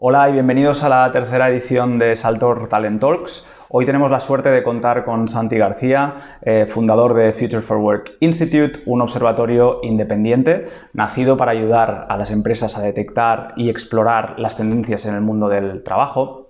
Hola y bienvenidos a la tercera edición de Saltor Talent Talks. Hoy tenemos la suerte de contar con Santi García, fundador de Future for Work Institute, un observatorio independiente nacido para ayudar a las empresas a detectar y explorar las tendencias en el mundo del trabajo.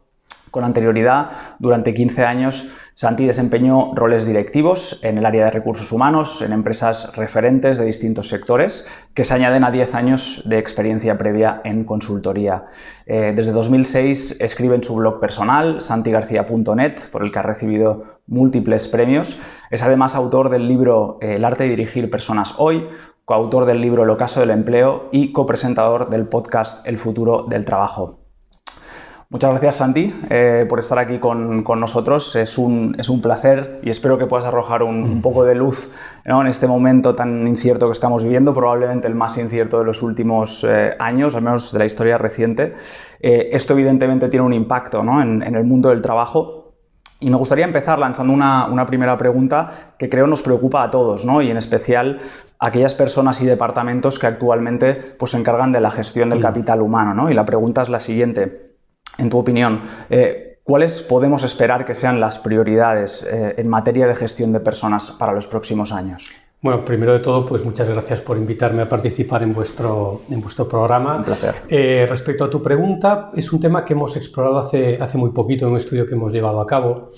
Con anterioridad, durante 15 años, Santi desempeñó roles directivos en el área de recursos humanos en empresas referentes de distintos sectores que se añaden a 10 años de experiencia previa en consultoría. Desde 2006 escribe en su blog personal, santigarcia.net, por el que ha recibido múltiples premios. Es además autor del libro El arte de dirigir personas hoy, coautor del libro El ocaso del empleo y copresentador del podcast El futuro del trabajo. Muchas gracias, Santi, por estar aquí con nosotros. Es un placer y espero que puedas arrojar un poco de luz, ¿no?, en este momento tan incierto que estamos viviendo, probablemente el más incierto de los últimos años, al menos de la historia reciente. Esto evidentemente tiene un impacto, ¿no?, en el mundo del trabajo. Y me gustaría empezar lanzando una primera pregunta que creo nos preocupa a todos, ¿no?, y en especial a aquellas personas y departamentos que actualmente pues, se encargan de la gestión del capital humano, ¿no? Y la pregunta es la siguiente. En tu opinión, ¿cuáles podemos esperar que sean las prioridades en materia de gestión de personas para los próximos años? Bueno, primero de todo, pues muchas gracias por invitarme a participar en vuestro programa. Un placer. Respecto a tu pregunta, es un tema que hemos explorado hace muy poquito en un estudio que hemos llevado a cabo.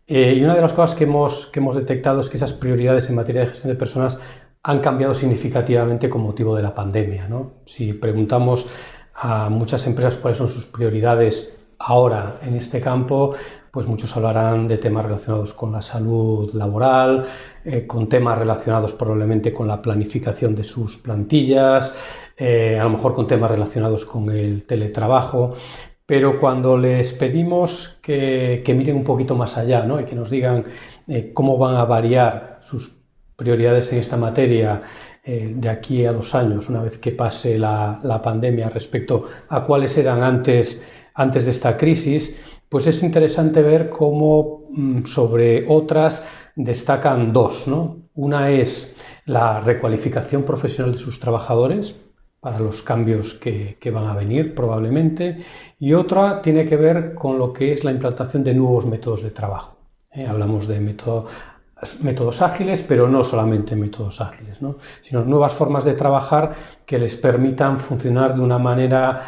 Y una de las cosas que hemos detectado es que esas prioridades en materia de gestión de personas han cambiado significativamente con motivo de la pandemia, ¿no? Si preguntamos a muchas empresas cuáles son sus prioridades ahora en este campo, pues muchos hablarán de temas relacionados con la salud laboral, con temas relacionados probablemente con la planificación de sus plantillas, a lo mejor con temas relacionados con el teletrabajo, pero cuando les pedimos que miren un poquito más allá, ¿no?, y que nos digan cómo van a variar sus prioridades en esta materia de aquí a 2 años, una vez que pase la pandemia, respecto a cuáles eran antes de esta crisis, pues es interesante ver cómo sobre otras destacan 2, ¿no? Una es la recualificación profesional de sus trabajadores para los cambios que van a venir probablemente, y otra tiene que ver con lo que es la implantación de nuevos métodos de trabajo. Hablamos de métodos ágiles, pero no solamente métodos ágiles, ¿no?, sino nuevas formas de trabajar que les permitan funcionar de una manera,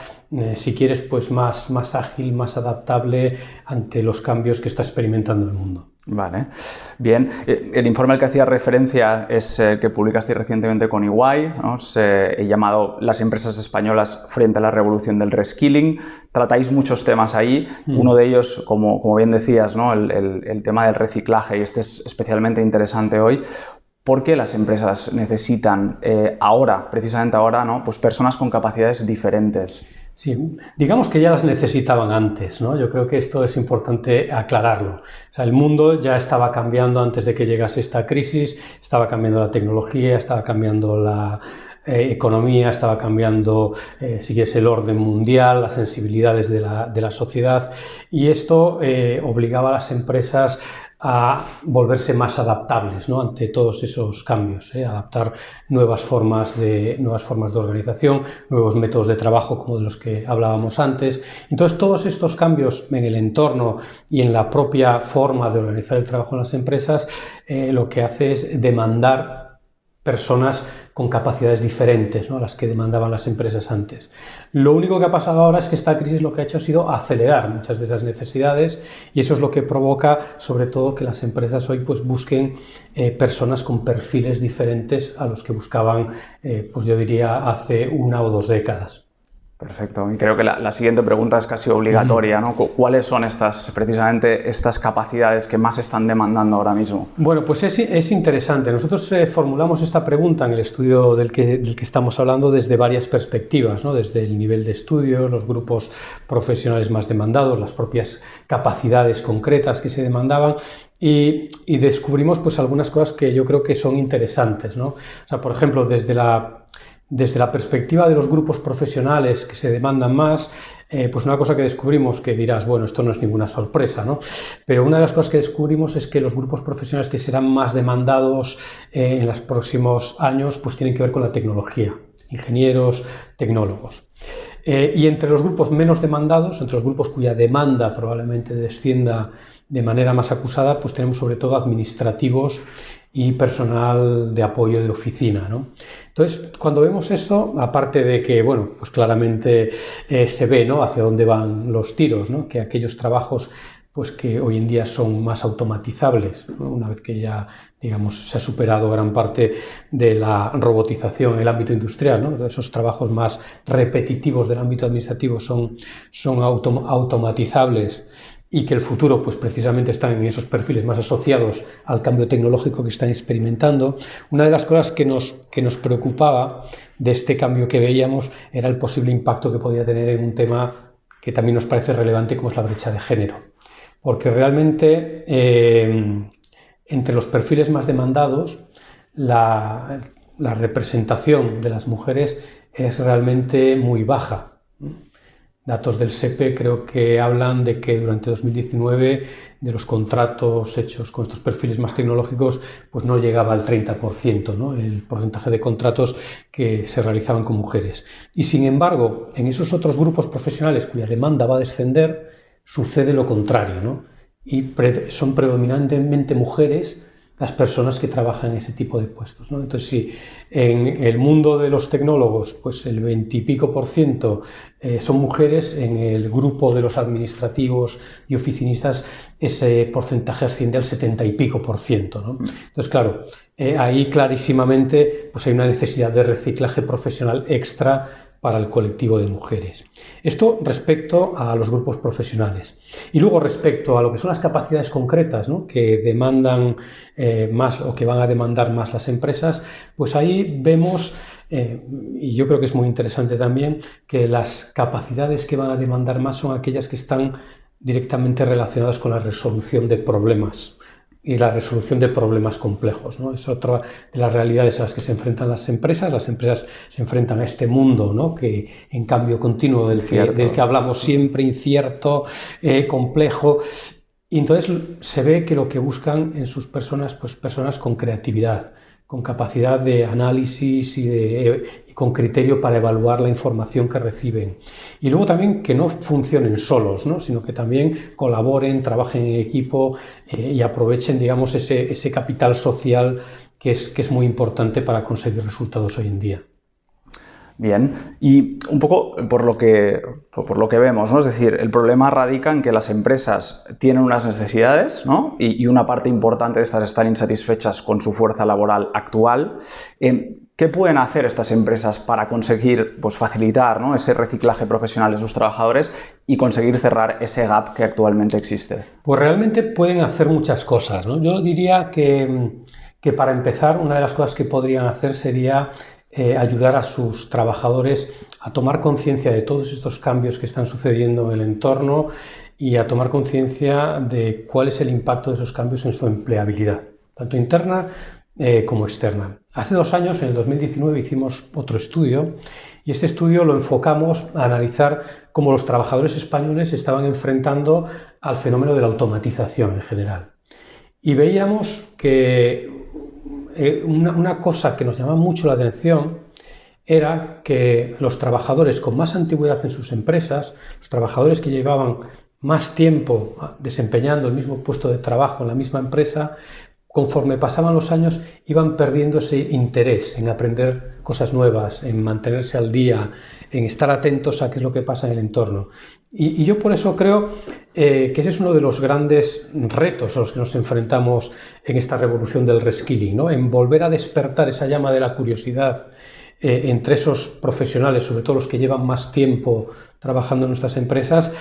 si quieres, pues más ágil, más adaptable ante los cambios que está experimentando el mundo. Vale, bien. El informe al que hacía referencia es que publicaste recientemente con EY, ¿no? He llamado Las empresas españolas frente a la revolución del reskilling. Tratáis muchos temas ahí. Uno de ellos, como bien decías, ¿no?, el tema del reciclaje, y este es especialmente interesante hoy. ¿Por qué las empresas necesitan ahora, precisamente ahora, ¿no?, pues personas con capacidades diferentes? Sí, digamos que ya las necesitaban antes, ¿no? Yo creo que esto es importante aclararlo. O sea, el mundo ya estaba cambiando antes de que llegase esta crisis, estaba cambiando la tecnología, estaba cambiando la economía, estaba cambiando, si quieres, el orden mundial, las sensibilidades de la sociedad, y esto obligaba a las empresas a volverse más adaptables, ¿no?, ante todos esos cambios, adaptar nuevas formas de organización, nuevos métodos de trabajo como de los que hablábamos antes. Entonces, todos estos cambios en el entorno y en la propia forma de organizar el trabajo en las empresas lo que hace es demandar personas con capacidades diferentes, ¿no?, a las que demandaban las empresas antes. Lo único que ha pasado ahora es que esta crisis lo que ha hecho ha sido acelerar muchas de esas necesidades, y eso es lo que provoca, sobre todo, que las empresas hoy pues busquen personas con perfiles diferentes a los que buscaban, pues yo diría, hace 1 o 2 décadas. Perfecto. Y creo que la siguiente pregunta es casi obligatoria, ¿no? ¿Cuáles son precisamente estas capacidades que más están demandando ahora mismo? Bueno, pues es interesante. Nosotros formulamos esta pregunta en el estudio del que estamos hablando desde varias perspectivas, ¿no? Desde el nivel de estudios, los grupos profesionales más demandados, las propias capacidades concretas que se demandaban, y descubrimos pues algunas cosas que yo creo que son interesantes, ¿no? O sea, por ejemplo, desde la perspectiva de los grupos profesionales que se demandan más, pues una cosa que descubrimos, que dirás, bueno, esto no es ninguna sorpresa, ¿no? Pero una de las cosas que descubrimos es que los grupos profesionales que serán más demandados en los próximos años, pues tienen que ver con la tecnología. ingenieros, tecnólogos. Y entre los grupos menos demandados, entre los grupos cuya demanda probablemente descienda de manera más acusada, pues tenemos sobre todo administrativos y personal de apoyo de oficina, ¿no? Entonces, cuando vemos esto, aparte de que, bueno, pues claramente se ve, ¿no?, hacia dónde van los tiros, ¿no?, que aquellos trabajos pues que hoy en día son más automatizables, ¿no?, una vez que ya, digamos, se ha superado gran parte de la robotización en el ámbito industrial, ¿no? Esos trabajos más repetitivos del ámbito administrativo son automatizables, y que el futuro pues precisamente está en esos perfiles más asociados al cambio tecnológico que están experimentando. Una de las cosas que nos preocupaba de este cambio que veíamos era el posible impacto que podía tener en un tema que también nos parece relevante, como es la brecha de género. Porque realmente entre los perfiles más demandados la representación de las mujeres es realmente muy baja. Datos del SEPE creo que hablan de que durante 2019 de los contratos hechos con estos perfiles más tecnológicos pues no llegaba al 30%, ¿no?, el porcentaje de contratos que se realizaban con mujeres. Y sin embargo, en esos otros grupos profesionales cuya demanda va a descender, sucede lo contrario, ¿no? Y son predominantemente mujeres las personas que trabajan en ese tipo de puestos, ¿no? Entonces, si en el mundo de los tecnólogos pues el 20 y pico % son mujeres, en el grupo de los administrativos y oficinistas ese porcentaje asciende al 70 y pico %, ¿no? Entonces, claro, ahí clarísimamente pues hay una necesidad de reciclaje profesional extra para el colectivo de mujeres. Esto respecto a los grupos profesionales. Y luego respecto a lo que son las capacidades concretas, ¿no?, que demandan más o que van a demandar más las empresas, pues ahí vemos, y yo creo que es muy interesante también, que las capacidades que van a demandar más son aquellas que están directamente relacionadas con la resolución de problemas y la resolución de problemas complejos, ¿no? Es otra de las realidades a las que se enfrentan las empresas. Las empresas se enfrentan a este mundo, ¿no?, que en cambio continuo del que hablamos siempre, incierto, complejo. Y entonces se ve que lo que buscan en sus personas, pues personas con creatividad, con capacidad de análisis y con criterio para evaluar la información que reciben. Y luego también que no funcionen solos, ¿no?, sino que también colaboren, trabajen en equipo y aprovechen, digamos, ese capital social que es muy importante para conseguir resultados hoy en día. Bien, y un poco por lo que vemos, ¿no? Es decir, el problema radica en que las empresas tienen unas necesidades, ¿no?, y una parte importante de estas están insatisfechas con su fuerza laboral actual. ¿Qué pueden hacer estas empresas para conseguir pues, facilitar, ¿no?, ese reciclaje profesional de sus trabajadores y conseguir cerrar ese gap que actualmente existe? Pues realmente pueden hacer muchas cosas, ¿no? Yo diría que para empezar, una de las cosas que podrían hacer sería ayudar a sus trabajadores a tomar conciencia de todos estos cambios que están sucediendo en el entorno y a tomar conciencia de cuál es el impacto de esos cambios en su empleabilidad, tanto interna como externa. Hace 2 años, en el 2019, hicimos otro estudio y este estudio lo enfocamos a analizar cómo los trabajadores españoles se estaban enfrentando al fenómeno de la automatización en general. Y veíamos que una cosa que nos llamaba mucho la atención era que los trabajadores con más antigüedad en sus empresas, los trabajadores que llevaban más tiempo desempeñando el mismo puesto de trabajo en la misma empresa, conforme pasaban los años iban perdiendo ese interés en aprender cosas nuevas, en mantenerse al día, en estar atentos a qué es lo que pasa en el entorno. Y yo por eso creo que ese es uno de los grandes retos a los que nos enfrentamos en esta revolución del reskilling, ¿no?, en volver a despertar esa llama de la curiosidad entre esos profesionales, sobre todo los que llevan más tiempo trabajando en nuestras empresas,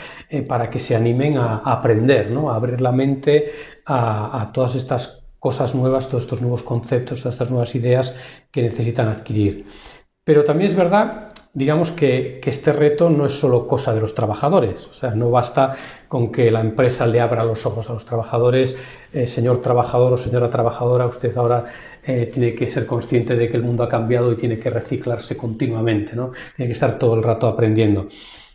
para que se animen a aprender, ¿no?, a abrir la mente a todas estas cosas nuevas, todos estos nuevos conceptos, todas estas nuevas ideas que necesitan adquirir. Pero también es verdad, digamos, que este reto no es solo cosa de los trabajadores. O sea, no basta con que la empresa le abra los ojos a los trabajadores. Señor trabajador o señora trabajadora, usted ahora tiene que ser consciente de que el mundo ha cambiado y tiene que reciclarse continuamente, ¿no? Tiene que estar todo el rato aprendiendo.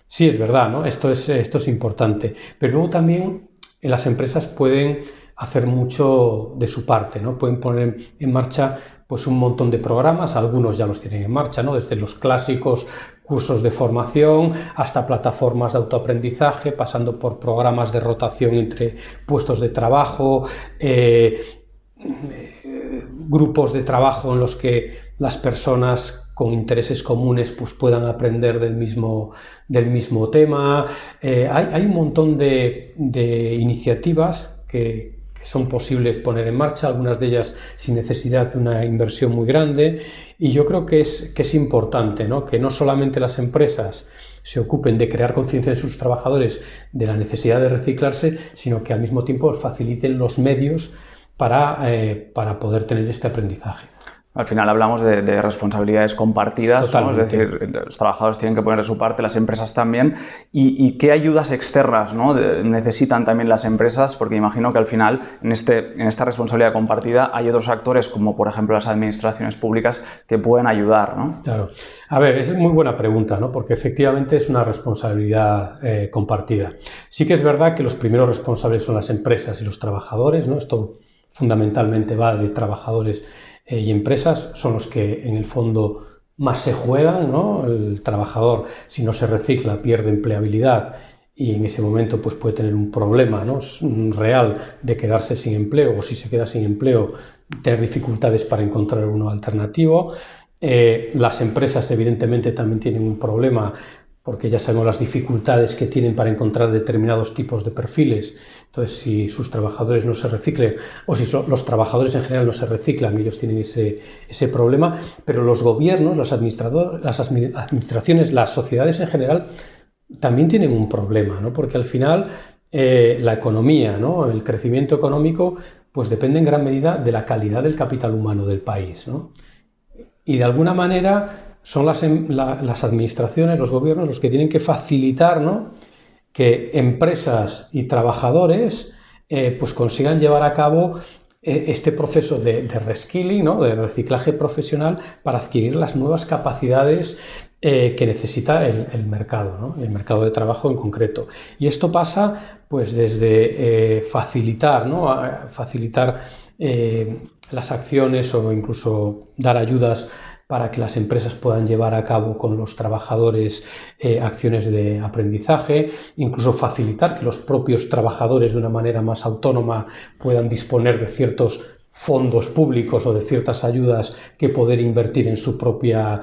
Sí, es verdad, ¿no? Esto es importante. Pero luego también las empresas pueden hacer mucho de su parte, ¿no? Pueden poner en marcha pues un montón de programas, algunos ya los tienen en marcha, ¿no? Desde los clásicos cursos de formación hasta plataformas de autoaprendizaje, pasando por programas de rotación entre puestos de trabajo, grupos de trabajo en los que las personas con intereses comunes pues puedan aprender del mismo tema. Hay un montón de iniciativas que son posibles poner en marcha, algunas de ellas sin necesidad de una inversión muy grande, y yo creo que es importante, ¿no? Que no solamente las empresas se ocupen de crear conciencia en sus trabajadores de la necesidad de reciclarse, sino que al mismo tiempo faciliten los medios para poder tener este aprendizaje. Al final hablamos de responsabilidades compartidas, ¿no? Es decir, los trabajadores tienen que poner de su parte, las empresas también. ¿Y qué ayudas externas, ¿no? necesitan también las empresas? Porque imagino que al final, en esta responsabilidad compartida, hay otros actores, como por ejemplo las administraciones públicas, que pueden ayudar, ¿no? Claro. A ver, es muy buena pregunta, ¿no? Porque efectivamente es una responsabilidad compartida. Sí que es verdad que los primeros responsables son las empresas y los trabajadores, ¿no? Esto fundamentalmente va de trabajadores y empresas, son los que en el fondo más se juegan, ¿no? El trabajador, si no se recicla, pierde empleabilidad y en ese momento pues puede tener un problema, ¿no? real de quedarse sin empleo, o si se queda sin empleo, tener dificultades para encontrar uno alternativo. Las empresas evidentemente también tienen un problema porque ya sabemos las dificultades que tienen para encontrar determinados tipos de perfiles. Entonces, si sus trabajadores no se reciclen, o si los trabajadores en general no se reciclan, ellos tienen ese problema, pero los gobiernos, las administraciones, las sociedades en general, también tienen un problema, ¿no? Porque al final la economía, ¿no? El crecimiento económico, pues depende en gran medida de la calidad del capital humano del país, ¿no? Y de alguna manera son las administraciones, los gobiernos, los que tienen que facilitar, ¿no? Que empresas y trabajadores pues consigan llevar a cabo este proceso de reskilling, ¿no? De reciclaje profesional para adquirir las nuevas capacidades que necesita el mercado, ¿no? El mercado de trabajo en concreto. Y esto pasa pues desde facilitar, ¿no? Facilitar las acciones o incluso dar ayudas para que las empresas puedan llevar a cabo con los trabajadores acciones de aprendizaje, incluso facilitar que los propios trabajadores de una manera más autónoma puedan disponer de ciertos fondos públicos o de ciertas ayudas que poder invertir en su propia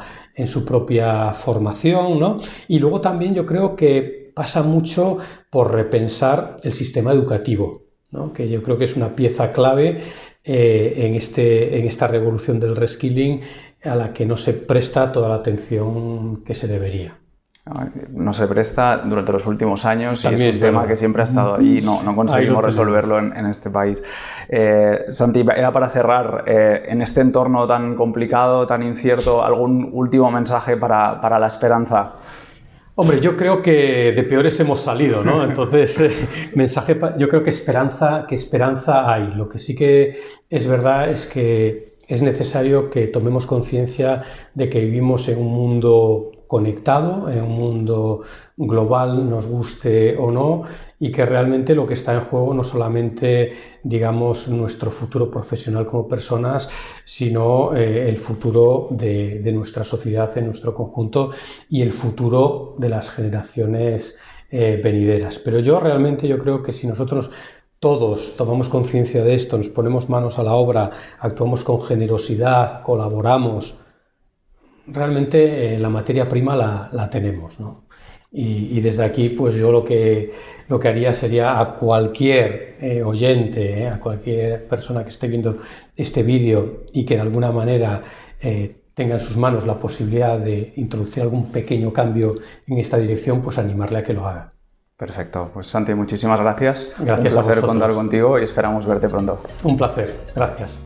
formación, ¿no? Y luego también yo creo que pasa mucho por repensar el sistema educativo, ¿no? Que yo creo que es una pieza clave en esta revolución del reskilling, a la que no se presta toda la atención que se debería. No se presta durante los últimos años y también es un tema que siempre ha estado ahí, no conseguimos resolverlo en este país. Santi, era para cerrar, en este entorno tan complicado, tan incierto, ¿algún último mensaje para la esperanza? Hombre, yo creo que de peores hemos salido, ¿no? Entonces, yo creo que esperanza hay. Lo que sí que es verdad es que es necesario que tomemos conciencia de que vivimos en un mundo conectado, en un mundo global, nos guste o no, y que realmente lo que está en juego no solamente, digamos, nuestro futuro profesional como personas, sino el futuro de nuestra sociedad en nuestro conjunto y el futuro de las generaciones venideras. Pero yo creo que si nosotros todos tomamos conciencia de esto, nos ponemos manos a la obra, actuamos con generosidad, colaboramos, realmente la materia prima la tenemos, ¿no? Y desde aquí, pues yo lo que haría sería a cualquier oyente, a cualquier persona que esté viendo este vídeo y que de alguna manera tenga en sus manos la posibilidad de introducir algún pequeño cambio en esta dirección, pues animarle a que lo haga. Perfecto. Pues Santi, muchísimas gracias. Gracias a vosotros. Un placer contar contigo y esperamos verte pronto. Un placer. Gracias.